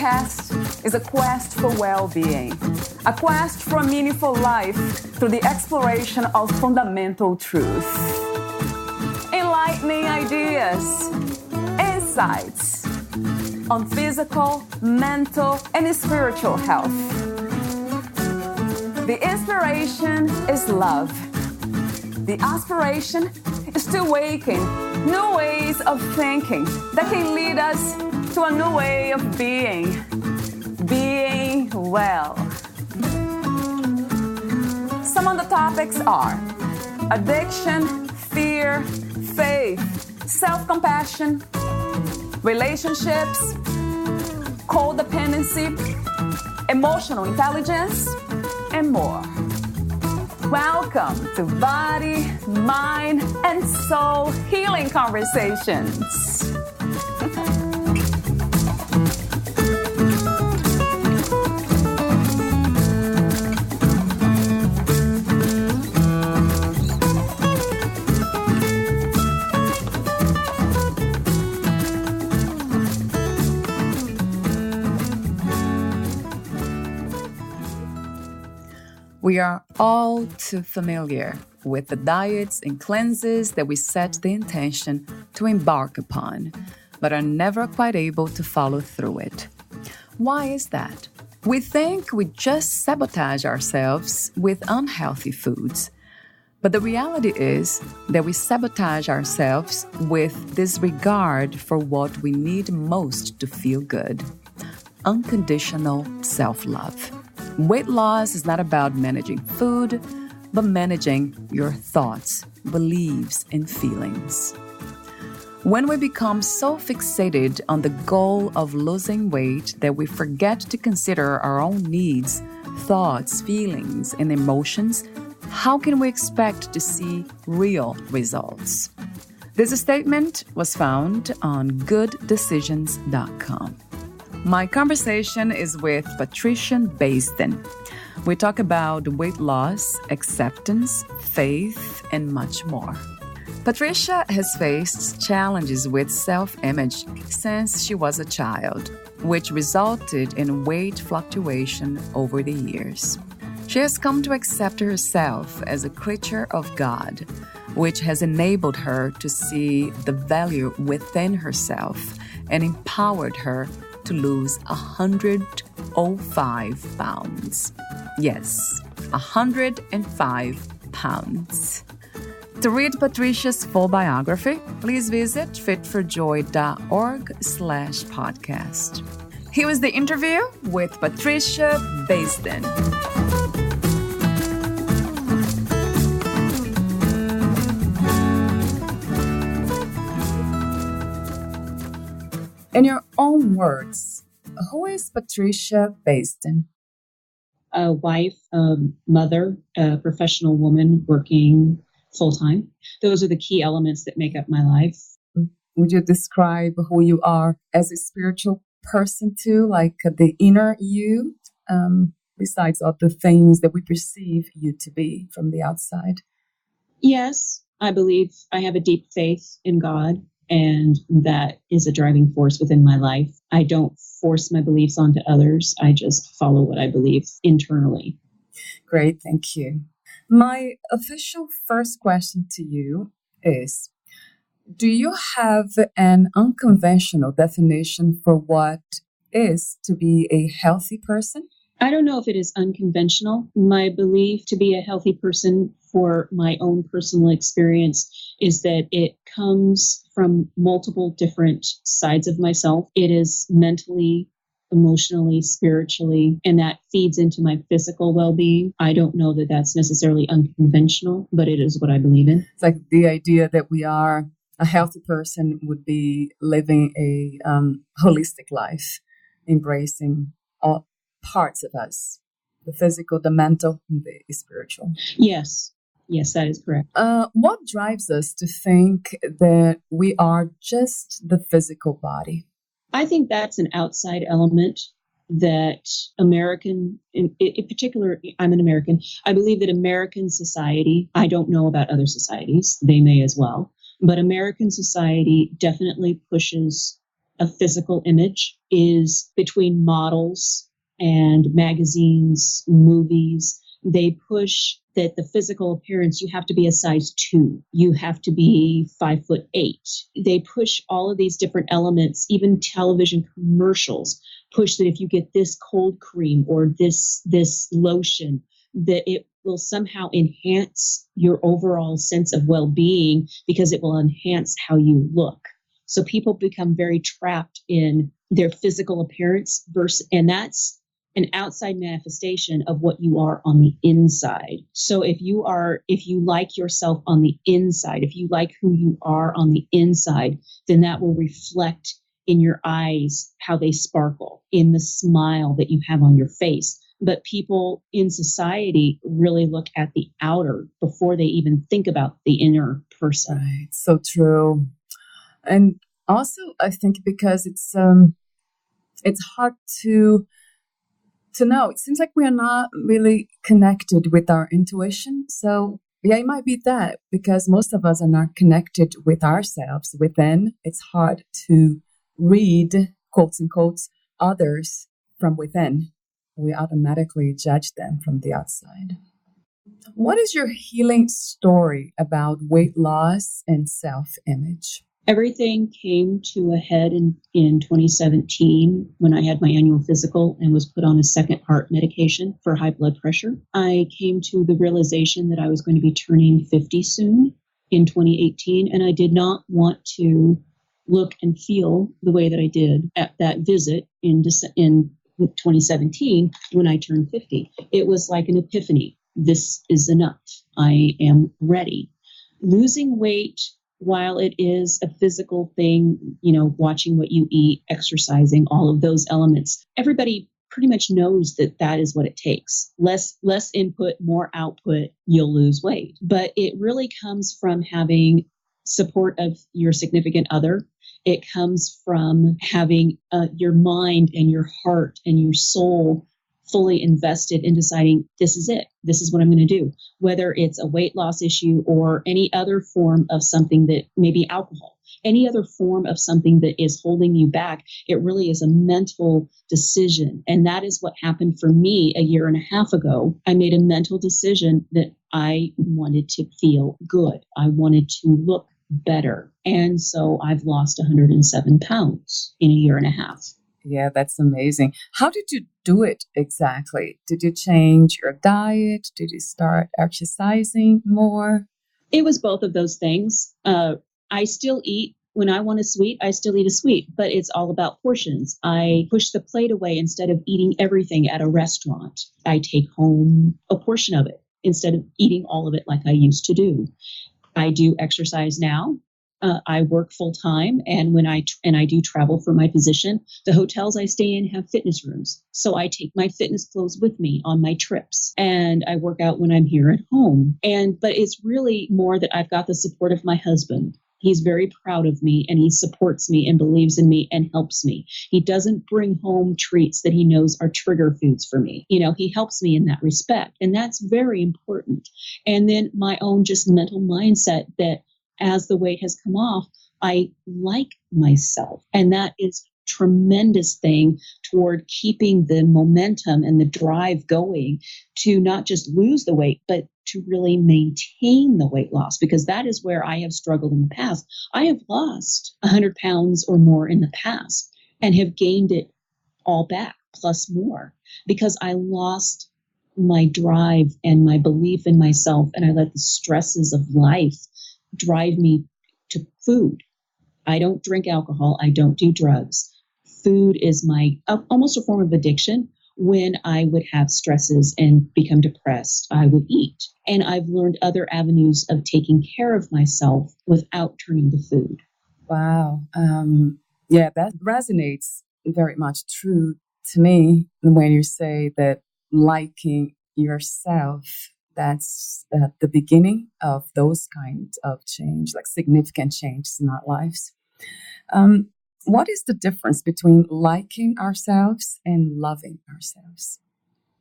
podcast is a quest for well-being, a quest for a meaningful life through the exploration of fundamental truth. Enlightening ideas, insights on physical, mental, and spiritual health. The inspiration is love. The aspiration is to awaken new ways of thinking that can lead us to a new way of being well. Some of the topics are addiction, fear, faith, self-compassion, relationships, codependency, emotional intelligence, and more. Welcome to Body, Mind, and Soul Healing Conversations. We are all too familiar with the diets and cleanses that we set the intention to embark upon, but are never quite able to follow through it. Why is that? We think we just sabotage ourselves with unhealthy foods, but the reality is that we sabotage ourselves with disregard for what we need most to feel good: unconditional self-love. Weight loss is not about managing food, but managing your thoughts, beliefs, and feelings. When we become so fixated on the goal of losing weight that we forget to consider our own needs, thoughts, feelings, and emotions, how can we expect to see real results? This statement was found on gooddecisions.com. My conversation is with Patricia Baisden. We talk about weight loss, acceptance, faith, and much more. Patricia has faced challenges with self-image since she was a child, which resulted in weight fluctuation over the years. She has come to accept herself as a creature of God, which has enabled her to see the value within herself and empowered her to lose 105 pounds. Yes, 105 pounds. To read Patricia's full biography, please visit fitforjoy.org/podcast. Here is the interview with Patricia Baisden. In your own words, who is Patricia Baisden? A wife, a mother, a professional woman working full-time. Those are the key elements that make up my life. Would you describe who you are as a spiritual person too, like the inner you, besides all the things that we perceive you to be from the outside? Yes, I believe I have a deep faith in God. And that is a driving force within my life. I don't force my beliefs onto others. I just follow what I believe internally. Great, thank you. My official first question to you is, do you have an unconventional definition for what is to be a healthy person? I don't know if it is unconventional. My belief to be a healthy person for my own personal experience is that it comes from multiple different sides of myself. It is mentally, emotionally, spiritually, and that feeds into my physical well-being. I don't know that that's necessarily unconventional, but it is what I believe in. It's like the idea that we are a healthy person would be living a holistic life, embracing all parts of us, the physical, the mental, and the spiritual. Yes, that is correct. What drives us to think that we are just the physical body? I think that's an outside element that American, in particular, I'm an American. I believe that American society, I don't know about other societies, they may as well, but American society definitely pushes a physical image is between models and magazines, movies. They push that the physical appearance, you have to be a size 2. You have to be 5'8". They push all of these different elements, even television commercials push that if you get this cold cream or this lotion, that it will somehow enhance your overall sense of well-being because it will enhance how you look. So people become very trapped in their physical appearance and that's an outside manifestation of what you are on the inside. So if you like yourself on the inside, if you like who you are on the inside, then that will reflect in your eyes how they sparkle, in the smile that you have on your face. But people in society really look at the outer before they even think about the inner person. Right. So true. And also, I think because it's hard to know. It seems like we are not really connected with our intuition. So yeah, it might be that because most of us are not connected with ourselves within. It's hard to read, quotes and quotes, others from within. We automatically judge them from the outside. What is your healing story about weight loss and self-image? Everything came to a head in 2017 when I had my annual physical and was put on a second heart medication for high blood pressure. I came to the realization that I was going to be turning 50 soon in 2018, and I did not want to look and feel the way that I did at that visit in 2017 when I turned 50. It was like an epiphany. This is enough. I am ready. Losing weight, while it is a physical thing, watching what you eat, exercising, all of those elements, everybody pretty much knows that that is what it takes. Less input, more output, you'll lose weight. But it really comes from having support of your significant other. It comes from having your mind and your heart and your soul fully invested in deciding this is it. This is what I'm going to do. Whether it's a weight loss issue or any other form of something that maybe alcohol, any other form of something that is holding you back, it really is a mental decision. And that is what happened for me a year and a half ago. I made a mental decision that I wanted to feel good. I wanted to look better. And so I've lost 107 pounds in a year and a half. Yeah, that's amazing. How did you do it exactly? Did you change your diet? Did you start exercising more? It was both of those things. I still eat. When I want a sweet, I still eat a sweet, but it's all about portions. I push the plate away instead of eating everything at a restaurant. I take home a portion of it instead of eating all of it like I used to do. I do exercise now. I work full time, and when I do travel for my position, the hotels I stay in have fitness rooms. So I take my fitness clothes with me on my trips, and I work out when I'm here at home. But it's really more that I've got the support of my husband. He's very proud of me, and he supports me and believes in me and helps me. He doesn't bring home treats that he knows are trigger foods for me. He helps me in that respect, and that's very important. And then my own just mental mindset that as the weight has come off, I like myself. And that is a tremendous thing toward keeping the momentum and the drive going to not just lose the weight, but to really maintain the weight loss, because that is where I have struggled in the past. I have lost 100 pounds or more in the past and have gained it all back, plus more, because I lost my drive and my belief in myself, and I let the stresses of life drive me to food. I don't drink alcohol. I don't do drugs. Food is my almost a form of addiction. When I would have stresses and become depressed, I would eat. And I've learned other avenues of taking care of myself without turning to food. Wow. Yeah, that resonates very much true to me when you say that liking yourself, that's the beginning of those kinds of change, like significant changes in our lives. What is the difference between liking ourselves and loving ourselves?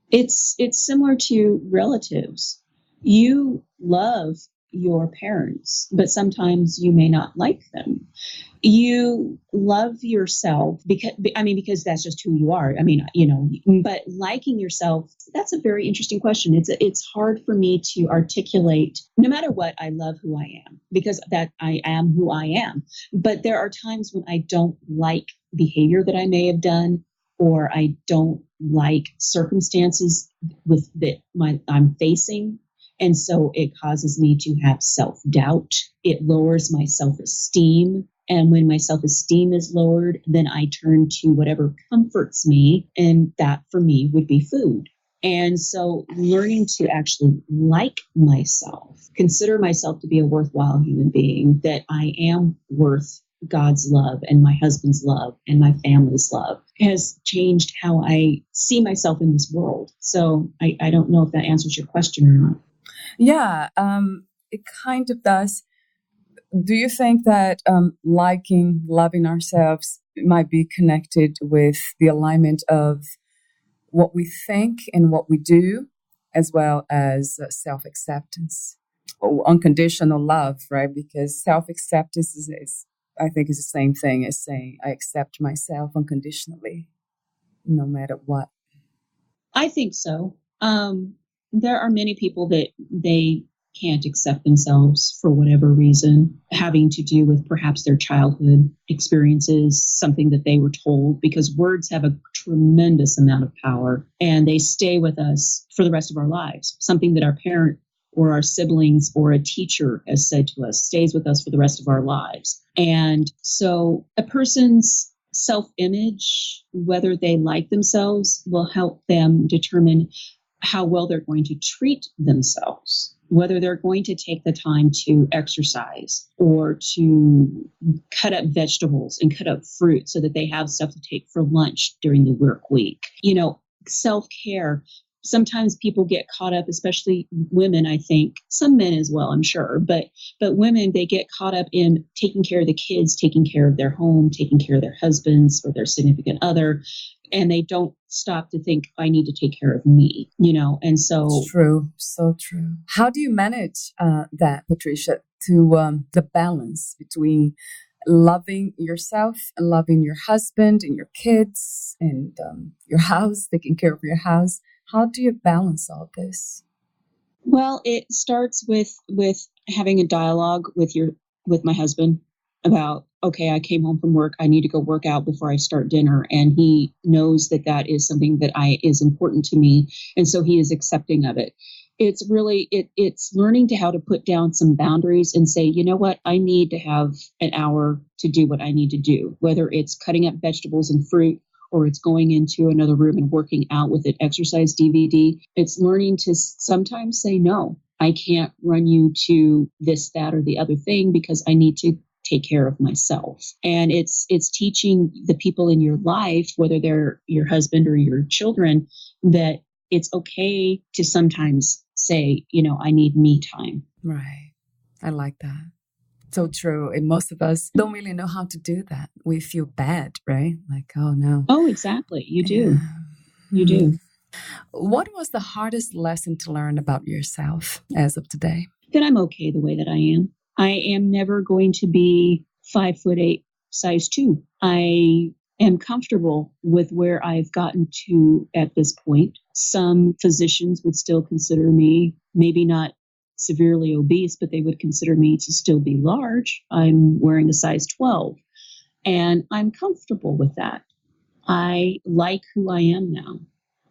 It's similar to relatives. You love your parents, but sometimes you may not like them. You love yourself because that's just who you are. But liking yourself, that's a very interesting question. It's hard for me to articulate. No matter what, I love who I am because that I am who I am. But there are times when I don't like behavior that I may have done, or I don't like circumstances I'm facing. And so it causes me to have self-doubt. It lowers my self-esteem. And when my self-esteem is lowered, then I turn to whatever comforts me. And that for me would be food. And so learning to actually like myself, consider myself to be a worthwhile human being, that I am worth God's love and my husband's love and my family's love, has changed how I see myself in this world. So I don't know if that answers your question or not. Yeah, it kind of does. Do you think that loving ourselves might be connected with the alignment of what we think and what we do, as well as self-acceptance or unconditional love, right? Because self-acceptance I think, is the same thing as saying I accept myself unconditionally, no matter what. I think so. There are many people that they can't accept themselves for whatever reason, having to do with perhaps their childhood experiences, something that they were told, because words have a tremendous amount of power and they stay with us for the rest of our lives. Something that our parent or our siblings or a teacher has said to us stays with us for the rest of our lives. And so a person's self-image, whether they like themselves, will help them determine how well they're going to treat themselves, whether they're going to take the time to exercise or to cut up vegetables and cut up fruit so that they have stuff to take for lunch during the work week. Self-care. Sometimes people get caught up, especially women, I think, some men as well, I'm sure, but women, they get caught up in taking care of the kids, taking care of their home, taking care of their husbands or their significant other. And they don't stop to think, I need to take care of me, and so. It's true. So true. How do you manage that, Patricia, to the balance between loving yourself and loving your husband and your kids and your house, taking care of your house? How do you balance all this? Well, it starts with having a dialogue with my husband about, okay, I came home from work. I need to go work out before I start dinner. And he knows that is something that is important to me. And so he is accepting of it. It's really, it's learning to how to put down some boundaries and say, you know what, I need to have an hour to do what I need to do, whether it's cutting up vegetables and fruit, or it's going into another room and working out with an exercise DVD. It's learning to sometimes say, no, I can't run you to this, that, or the other thing because I need to take care of myself. And it's teaching the people in your life, whether they're your husband or your children, that it's okay to sometimes say, I need me time. Right. I like that. So true. And most of us don't really know how to do that. We feel bad, right? Like, oh no. Oh, exactly. You do. You do. What was the hardest lesson to learn about yourself as of today? That I'm okay the way that I am. I am never going to be 5'8", size 2. I am comfortable with where I've gotten to at this point. Some physicians would still consider me maybe not severely obese, but they would consider me to still be large. I'm wearing a size 12 and I'm comfortable with that. I like who I am now.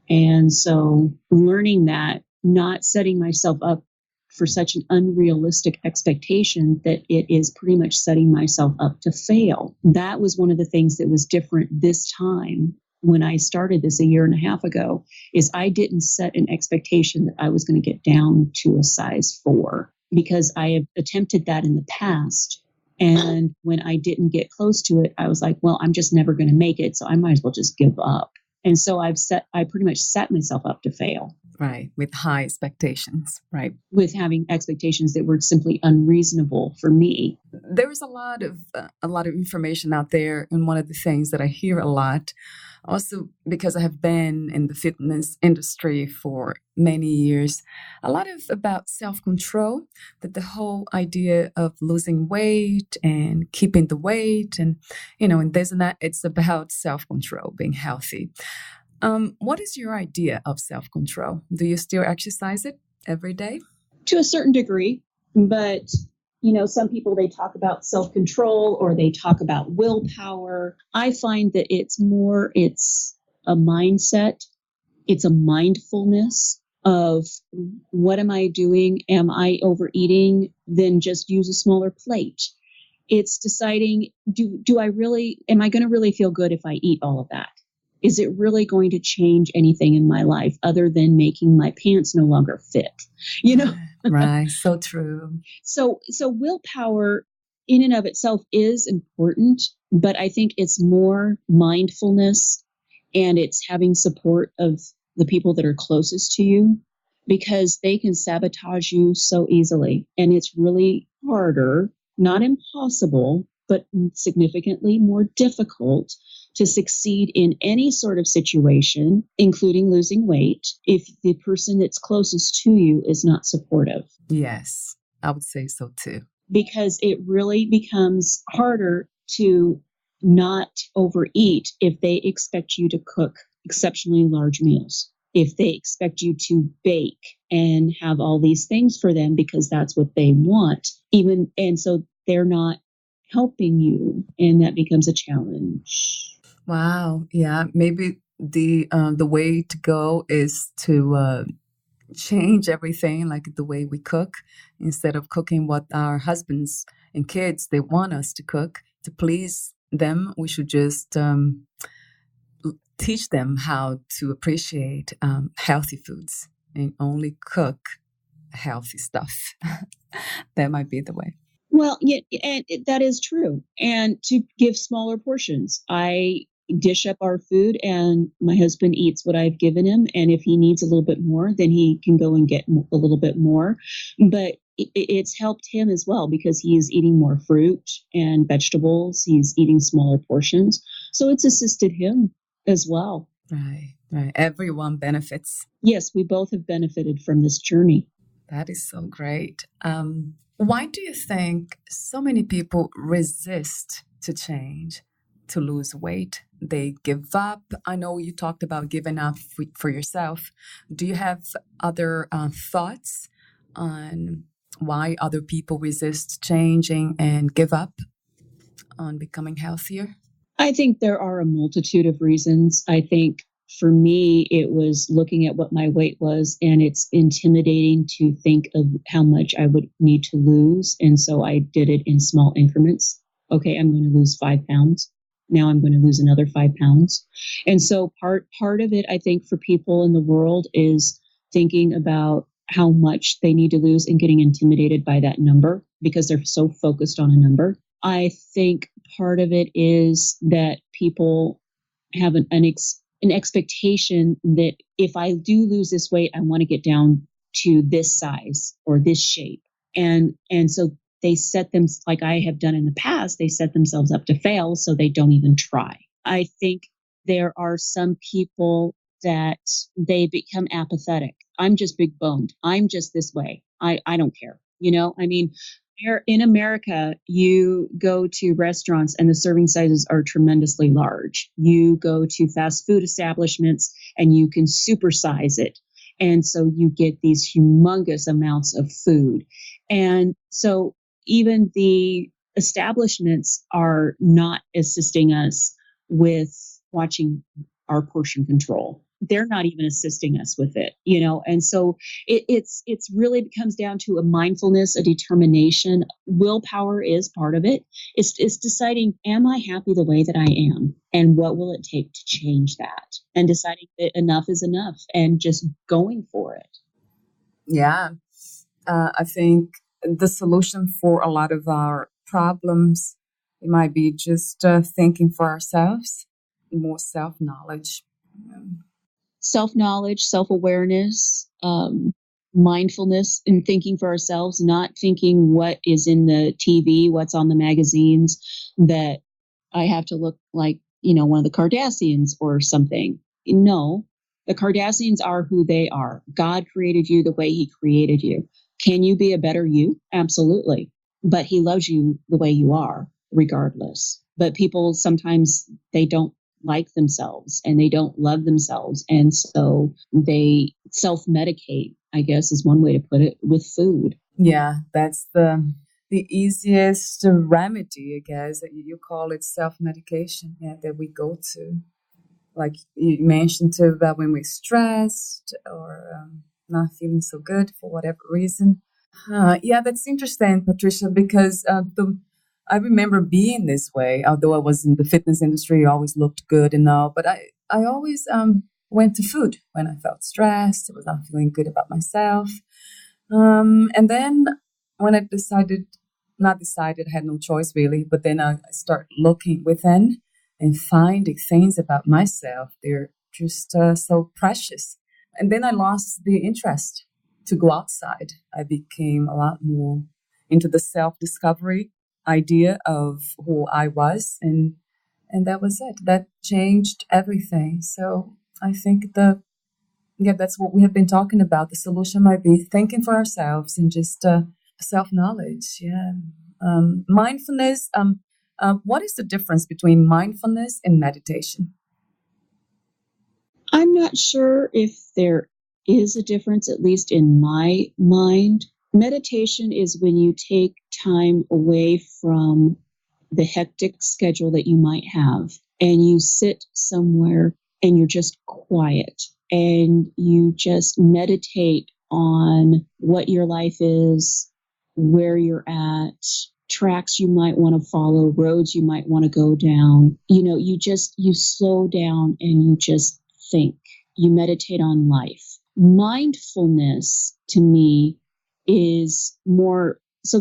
And so learning that, not setting myself up for such an unrealistic expectation that it is pretty much setting myself up to fail. That was one of the things that was different this time when I started this a year and a half ago, is I didn't set an expectation that I was going to get down to a size 4, because I have attempted that in the past. And when I didn't get close to it, I was like, well, I'm just never going to make it. So I might as well just give up. And so I pretty much set myself up to fail. Right. With high expectations. Right. With having expectations that were simply unreasonable for me. There is a lot of information out there. And one of the things that I hear a lot Also, because I have been in the fitness industry for many years, a lot of about self-control, that the whole idea of losing weight and keeping the weight and this and that, it's about self-control, being healthy. What is your idea of self-control? Do you still exercise it every day? To a certain degree, but some people, they talk about self-control or they talk about willpower. I find that it's a mindset, it's a mindfulness of what am I doing? Am I overeating? Then just use a smaller plate. It's deciding, am I going to really feel good if I eat all of that? Is it really going to change anything in my life other than making my pants no longer fit? You know? Right. So true. So willpower in and of itself is important, but I think it's more mindfulness, and it's having support of the people that are closest to you, because they can sabotage you so easily. And it's really harder, not impossible, but significantly more difficult to succeed in any sort of situation, including losing weight, if the person that's closest to you is not supportive. Yes, I would say so too. Because it really becomes harder to not overeat if they expect you to cook exceptionally large meals, if they expect you to bake and have all these things for them because that's what they want. And so they're not helping you, and that becomes a challenge. Wow. Yeah. Maybe the way to go is to change everything, like the way we cook, instead of cooking what our husbands and kids they want us to cook to please them. We should just teach them how to appreciate healthy foods and only cook healthy stuff. That might be the way. Well, yeah, and that is true. And to give smaller portions, I dish up our food and my husband eats what I've given him. And if he needs a little bit more, then he can go and get a little bit more. But it's helped him as well because he is eating more fruit and vegetables. He's eating smaller portions. So it's assisted him as well. Right, right. Everyone benefits. Yes, we both have benefited from this journey. That is so great. Why do you think so many people resist to change, to lose weight? They give up. I know you talked about giving up for yourself. Do you have other thoughts on why other people resist changing and give up on becoming healthier? I think there are a multitude of reasons. I think for me, it was looking at what my weight was, and it's intimidating to think of how much I would need to lose. And so I did it in small increments. Okay, I'm going to lose 5 pounds. Now I'm going to lose another 5 pounds. And so part of it, I think, for people in the world is thinking about how much they need to lose and getting intimidated by that number because they're so focused on a number. I think part of it is that people have an expectation that if I do lose this weight, I want to get down to this size or this shape. And so they set them, like I have done in the past, they set themselves up to fail, so they don't even try. I think there are some people that they become apathetic. I'm just big boned. I'm just this way. I don't care. I mean, here in America, you go to restaurants and the serving sizes are tremendously large. You go to fast food establishments and you can supersize it. And so you get these humongous amounts of food. And so even the establishments are not assisting us with watching our portion control. They're not even assisting us with it, and so it's really comes down to a mindfulness, a determination. Willpower is part of it. It's deciding, am I happy the way that I am, and what will it take to change that, and deciding that enough is enough and just going for it. Yeah, I think the solution for a lot of our problems, it might be just thinking for ourselves, more self-knowledge. Self-knowledge, self-awareness, mindfulness, and thinking for ourselves, not thinking what is in the TV, what's on the magazines, that I have to look like one of the Kardashians or something. No, the Kardashians are who they are. God created you the way he created you. Can you be a better you? Absolutely. But he loves you the way you are, regardless. But people sometimes they don't like themselves and they don't love themselves. And so they self-medicate, I guess is one way to put it, with food. Yeah, that's the easiest remedy, I guess. You call it self-medication, yeah, that we go to. Like you mentioned too, about when we're stressed or not feeling so good for whatever reason. Yeah, that's interesting, Patricia, because I remember being this way. Although I was in the fitness industry, I always looked good and all, but I always went to food when I felt stressed. I was not feeling good about myself. And then when I not decided, I had no choice really, but then I start looking within and finding things about myself. They're just so precious. And then I lost the interest to go outside. I became a lot more into the self-discovery idea of who I was. And that was it. That changed everything. So I think that's what we have been talking about. The solution might be thinking for ourselves and just self-knowledge. Yeah. Mindfulness. What is the difference between mindfulness and meditation? I'm not sure if there is a difference, at least in my mind. Meditation is when you take time away from the hectic schedule that you might have and you sit somewhere and you're just quiet and you just meditate on what your life is, where you're at, tracks you might want to follow, roads you might want to go down. You slow down and you just think. You meditate on life. Mindfulness to me is more, so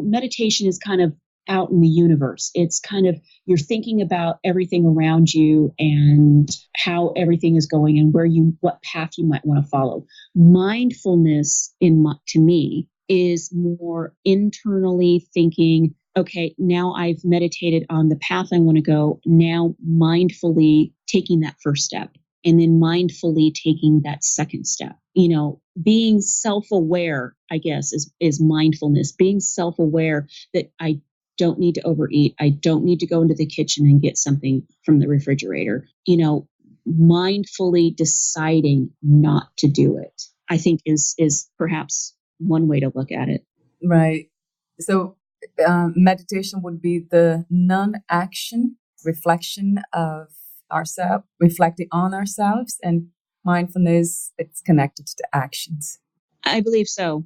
meditation is kind of out in the universe. It's kind of, you're thinking about everything around you and how everything is going and what path you might want to follow. Mindfulness to me is more internally thinking, okay, now I've meditated on the path I want to go. Now mindfully taking that first step and then mindfully taking that second step. Being self-aware, I guess, is mindfulness. Being self-aware that I don't need to overeat. I don't need to go into the kitchen and get something from the refrigerator. Mindfully deciding not to do it, I think is perhaps one way to look at it. Right. So meditation would be the non-action reflection of ourselves, reflecting on ourselves, and mindfulness, it's connected to actions. I believe so.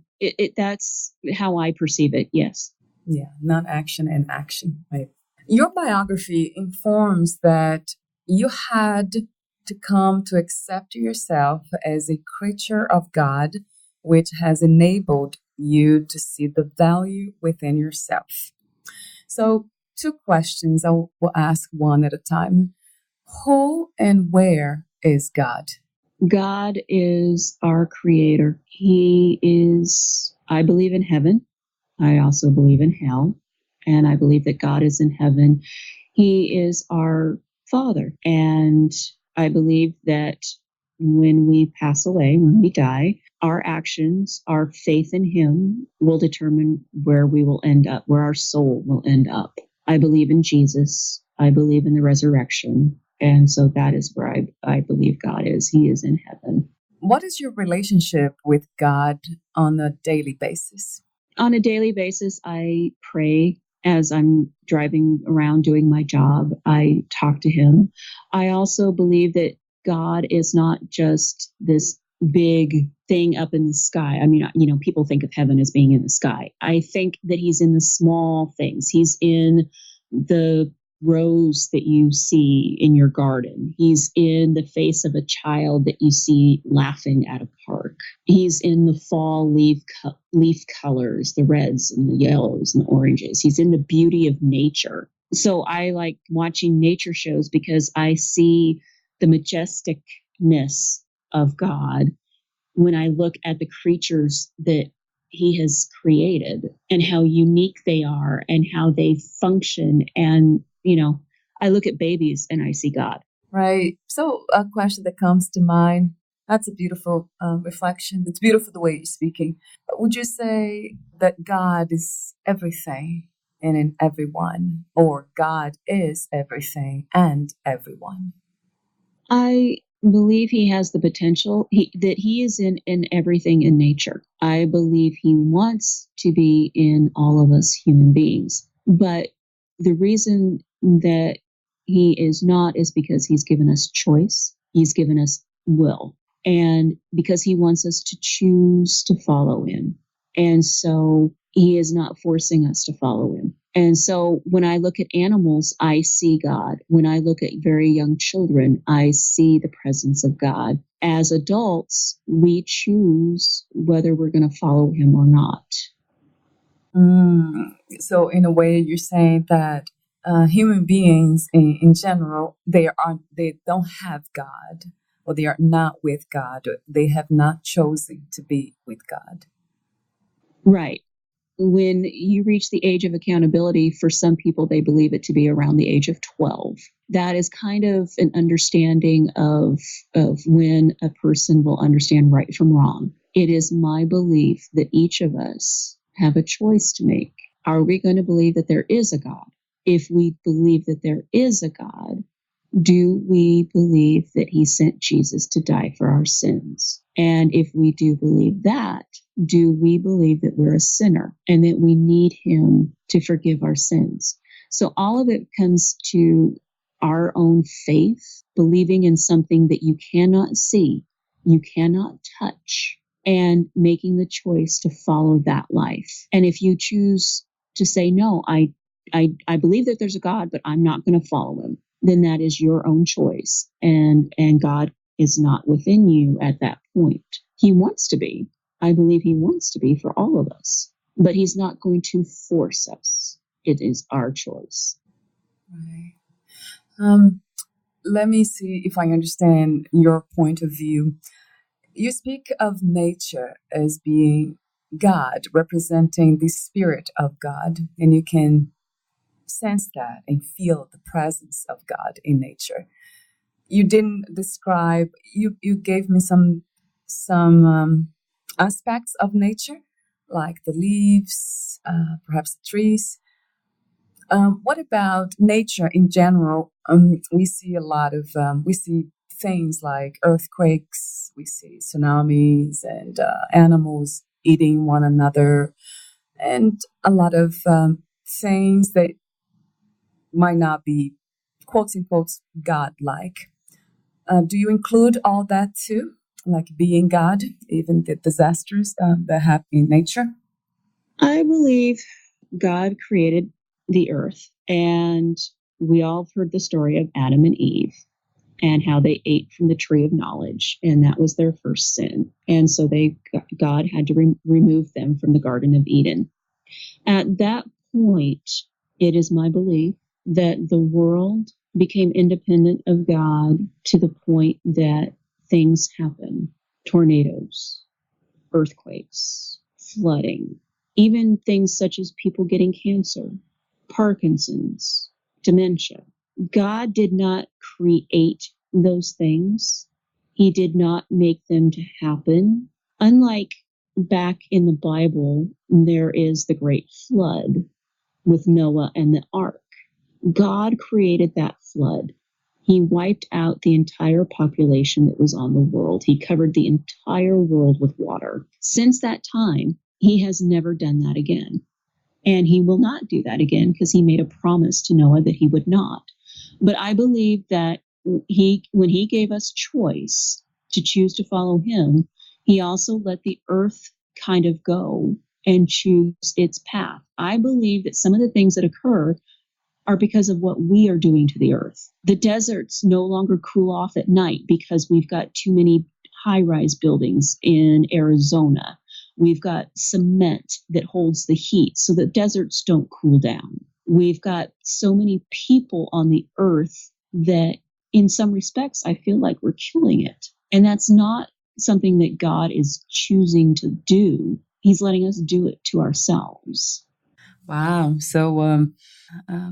That's how I perceive it. Yes. Yeah, non-action and action. Right. Your biography informs that you had to come to accept yourself as a creature of God, which has enabled you to see the value within yourself. So, two questions. I will ask one at a time. Who and where is God? God is our creator. He is, I believe in heaven. I also believe in hell. And I believe that God is in heaven. He is our Father. And I believe that when we pass away, when we die, our actions, our faith in Him will determine where we will end up, where our soul will end up. I believe in Jesus. I believe in the resurrection. And so that is where I believe God is. He is in heaven. What is your relationship with God on a daily basis? On a daily basis, I pray as I'm driving around doing my job. I talk to Him. I also believe that God is not just this big thing up in the sky. I mean, people think of heaven as being in the sky. I think that He's in the small things. He's in the rose that you see in your garden. He's in the face of a child that you see laughing at a park. He's in the fall leaf colors, the reds and the yellows and the oranges. He's in the beauty of nature. So I like watching nature shows because I see the majesticness of God when I look at the creatures that He has created and how unique they are and how they function. And, I look at babies and I see God. Right. So a question that comes to mind, that's a beautiful reflection. It's beautiful the way you're speaking. Would you say that God is everything and in everyone, or God is everything and everyone? I believe he has the potential that he is in everything in nature. I believe he wants to be in all of us human beings. But the reason that he is not is because he's given us choice. He's given us will. And because he wants us to choose to follow him. And so he is not forcing us to follow him. And so when I look at animals, I see God. When I look at very young children, I see the presence of God. As adults, we choose whether we're going to follow him or not. So in a way, you're saying that human beings in general, they don't have God, or they are not with God, or they have not chosen to be with God. Right. When you reach the age of accountability, for some people, they believe it to be around the age of 12. That is kind of an understanding of when a person will understand right from wrong. It is my belief that each of us have a choice to make. Are we going to believe that there is a God? If we believe that there is a God, do we believe that he sent Jesus to die for our sins? And if we do believe that, do we believe that we're a sinner and that we need him to forgive our sins? So all of it comes to our own faith, believing in something that you cannot see, you cannot touch, and making the choice to follow that life. And if you choose to say, no, I believe that there's a God, but I'm not going to follow him, then that is your own choice. And God is not within you at that point. He wants to be. I believe he wants to be for all of us, but he's not going to force us. It is our choice. Right. Let me see if I understand your point of view. You speak of nature as being God, representing the spirit of God, and you can sense that and feel the presence of God in nature. You didn't describe. You gave me some aspects of nature, like the leaves, perhaps the trees. What about nature in general? We see a lot of we see things like earthquakes, we see tsunamis, and animals eating one another, and a lot of things that might not be quotes unquote God-like. Do you include all that too, like being God, even the disasters that happen in nature? I believe God created the earth, and we all have heard the story of Adam and Eve and how they ate from the tree of knowledge, and that was their first sin. And so God had to remove them from the Garden of Eden. At that point, it is my belief that the world became independent of God to the point that things happen: tornadoes, earthquakes, flooding, even things such as people getting cancer, Parkinson's, dementia. God did not create those things. He did not make them to happen. Unlike back in the Bible, there is the great flood with Noah and the ark. God created that flood. He wiped out the entire population that was on the world. He covered the entire world with water. Since that time, he has never done that again. And he will not do that again because he made a promise to Noah that he would not. But I believe that when he gave us choice to choose to follow him, he also let the earth kind of go and choose its path. I believe that some of the things that occur are because of what we are doing to the earth. The deserts no longer cool off at night because we've got too many high-rise buildings in Arizona. We've got cement that holds the heat so the deserts don't cool down. We've got so many people on the earth that in some respects, I feel like we're killing it. And that's not something that God is choosing to do. He's letting us do it to ourselves. Wow. So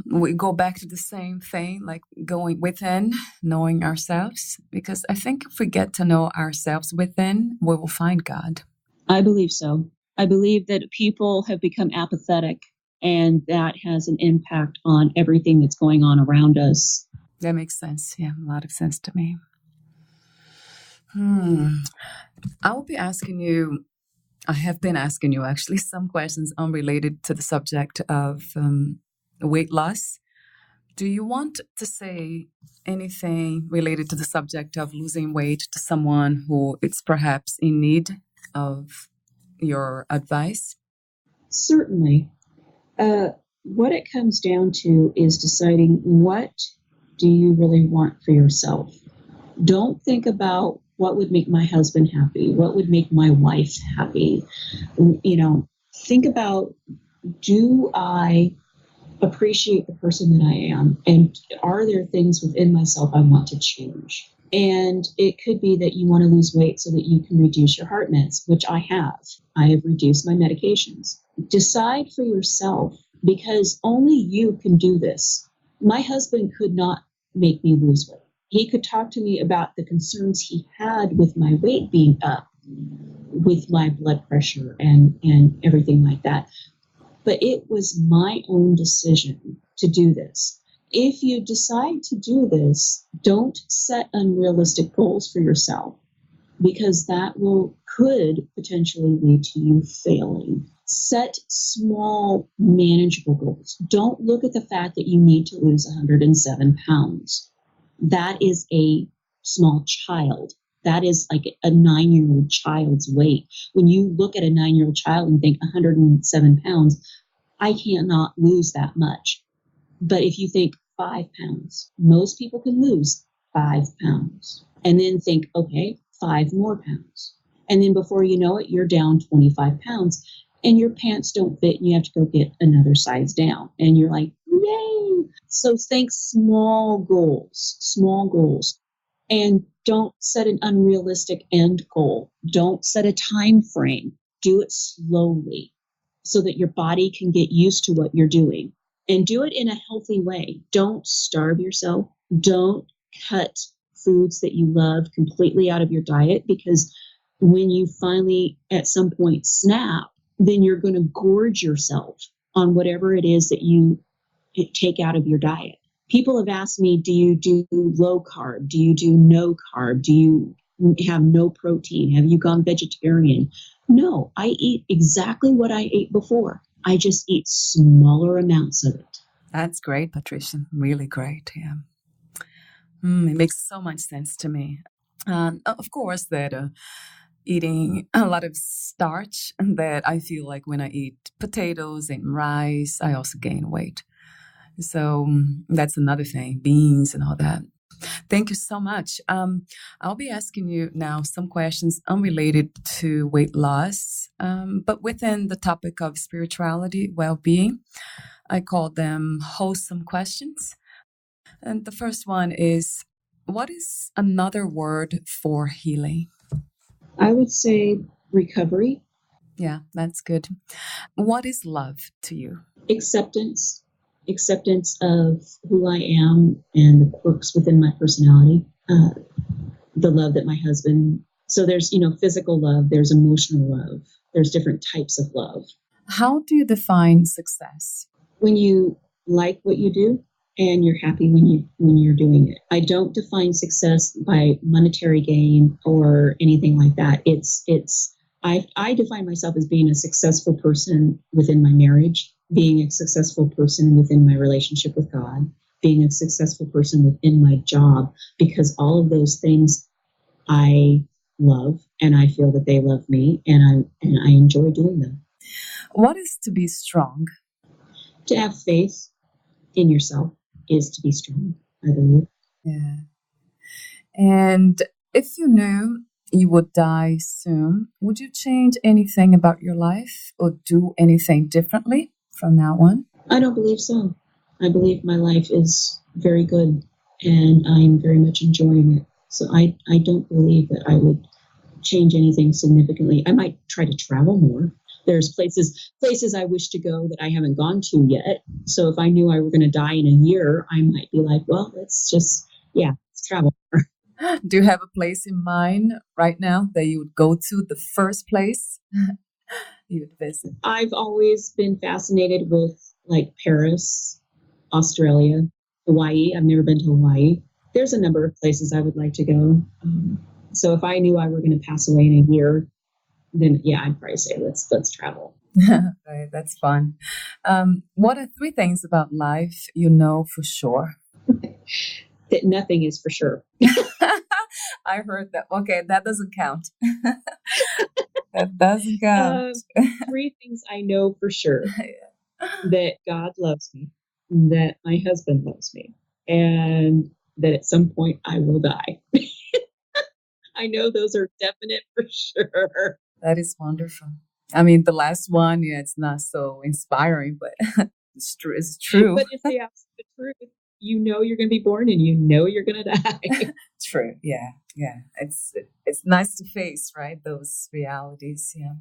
we go back to the same thing, like going within, knowing ourselves, because I think if we get to know ourselves within, we will find God. I believe so. I believe that people have become apathetic, and that has an impact on everything that's going on around us. That makes sense. Yeah, a lot of sense to me. I will be asking you, I have been asking you actually some questions unrelated to the subject of weight loss. Do you want to say anything related to the subject of losing weight to someone who is perhaps in need of your advice? Certainly. What it comes down to is deciding, what do you really want for yourself? Don't think about what would make my husband happy, what would make my wife happy. Think about, do I appreciate the person that I am? And are there things within myself I want to change? And it could be that you want to lose weight so that you can reduce your heart meds, which I have. I have reduced my medications. Decide for yourself, because only you can do this. My husband could not make me lose weight. He could talk to me about the concerns he had with my weight being up, with my blood pressure and everything like that. But it was my own decision to do this. If you decide to do this, don't set unrealistic goals for yourself, because that could potentially lead to you failing. Set small, manageable goals. Don't look at the fact that you need to lose 107 pounds. That is a small child. That is like a 9-year-old child's weight. When you look at a 9-year-old child and think 107 pounds, I cannot lose that much. But if you think 5 pounds, most people can lose 5 pounds. And then think, okay, 5 more pounds. And then before you know it, you're down 25 pounds and your pants don't fit and you have to go get another size down. And you're like, yay. So think small goals. And don't set an unrealistic end goal. Don't set a time frame. Do it slowly so that your body can get used to what you're doing. And do it in a healthy way. Don't starve yourself. Don't cut foods that you love completely out of your diet, because when you finally at some point snap, then you're going to gorge yourself on whatever it is that you take out of your diet. People have asked me, do you do low carb? Do you do no carb? Do you have no protein? Have you gone vegetarian? No, I eat exactly what I ate before. I just eat smaller amounts of it. That's great, Patricia. Really great. Yeah. It makes so much sense to me. Of course, that eating a lot of starch, that I feel like when I eat potatoes and rice, I also gain weight. So that's another thing, beans and all that. Thank you so much. I'll be asking you now some questions unrelated to weight loss, but within the topic of spirituality, well-being. I call them wholesome questions. And the first one is, what is another word for healing? I would say recovery. Yeah, that's good. What is love to you? Acceptance of who I am and the quirks within my personality. The love that my husband, so there's, physical love, there's emotional love, there's different types of love. How do you define success? When you like what you do and you're happy when you're doing it. I don't define success by monetary gain or anything like that. I define myself as being a successful person within my marriage, being a successful person within my relationship with God, being a successful person within my job, because all of those things I love, and I feel that they love me, and I enjoy doing them. What is to be strong? To have faith in yourself is to be strong, I believe. Yeah. And if you knew you would die soon, would you change anything about your life or do anything differently from now on? I don't believe so. I believe my life is very good and I'm very much enjoying it. So I don't believe that I would change anything significantly. I might try to travel more. There's places I wish to go that I haven't gone to yet. So if I knew I were going to die in a year, I might be like, well, let's travel. Do you have a place in mind right now that you would go to, the first place you would visit? I've always been fascinated with like Paris, Australia, Hawaii. I've never been to Hawaii. There's a number of places I would like to go. So if I knew I were going to pass away in a year, then I'd probably say let's travel. Right, that's fun. What are 3 things about life you know for sure? That nothing is for sure. I heard that. Okay, that doesn't count. That doesn't count. 3 things I know for sure. That God loves me, that my husband loves me, and that at some point I will die. I know those are definite for sure. That is wonderful. I mean, the last one, it's not so inspiring, but it's true. It's true. But if they ask the truth, you know you're going to be born and you know you're going to die. True. Yeah. It's nice to face, right, those realities. Yeah.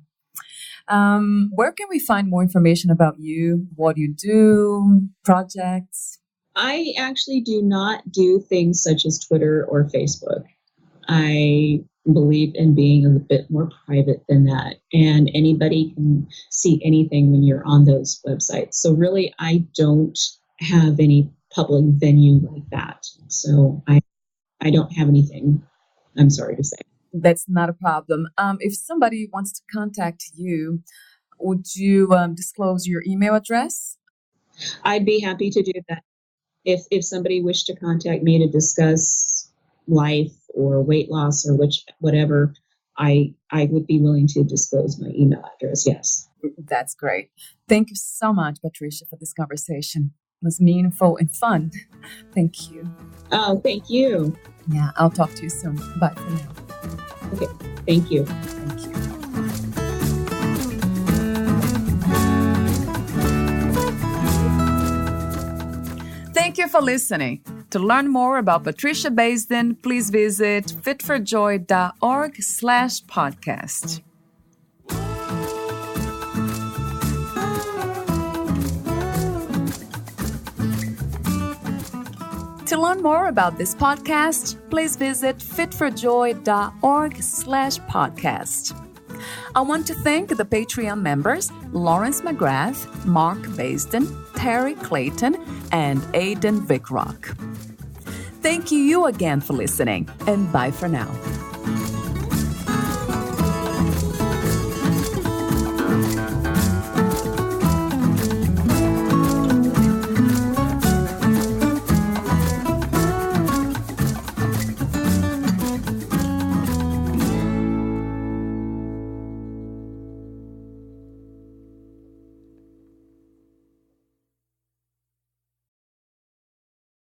Where can we find more information about you, what you do, projects? I actually do not do things such as Twitter or Facebook. I believe in being a bit more private than that. And anybody can see anything when you're on those websites. So really, I don't have any public venue like that. So I don't have anything, I'm sorry to say. That's not a problem. If somebody wants to contact you, would you disclose your email address? I'd be happy to do that. If somebody wished to contact me to discuss life or weight loss or whatever, I would be willing to disclose my email address. Yes. That's great. Thank you so much, Patricia, for this conversation. It was meaningful and fun. Thank you. Oh, thank you. Yeah, I'll talk to you soon. Bye for now. Okay. Thank you. Thank you. Thank you for listening. To learn more about Patricia Baisden, please visit fitforjoy.org/podcast. To learn more about this podcast, please visit fitforjoy.org/podcast. I want to thank the Patreon members, Lawrence McGrath, Mark Baisden, Terry Clayton, and Aidan Vickrock. Thank you again for listening, and bye for now.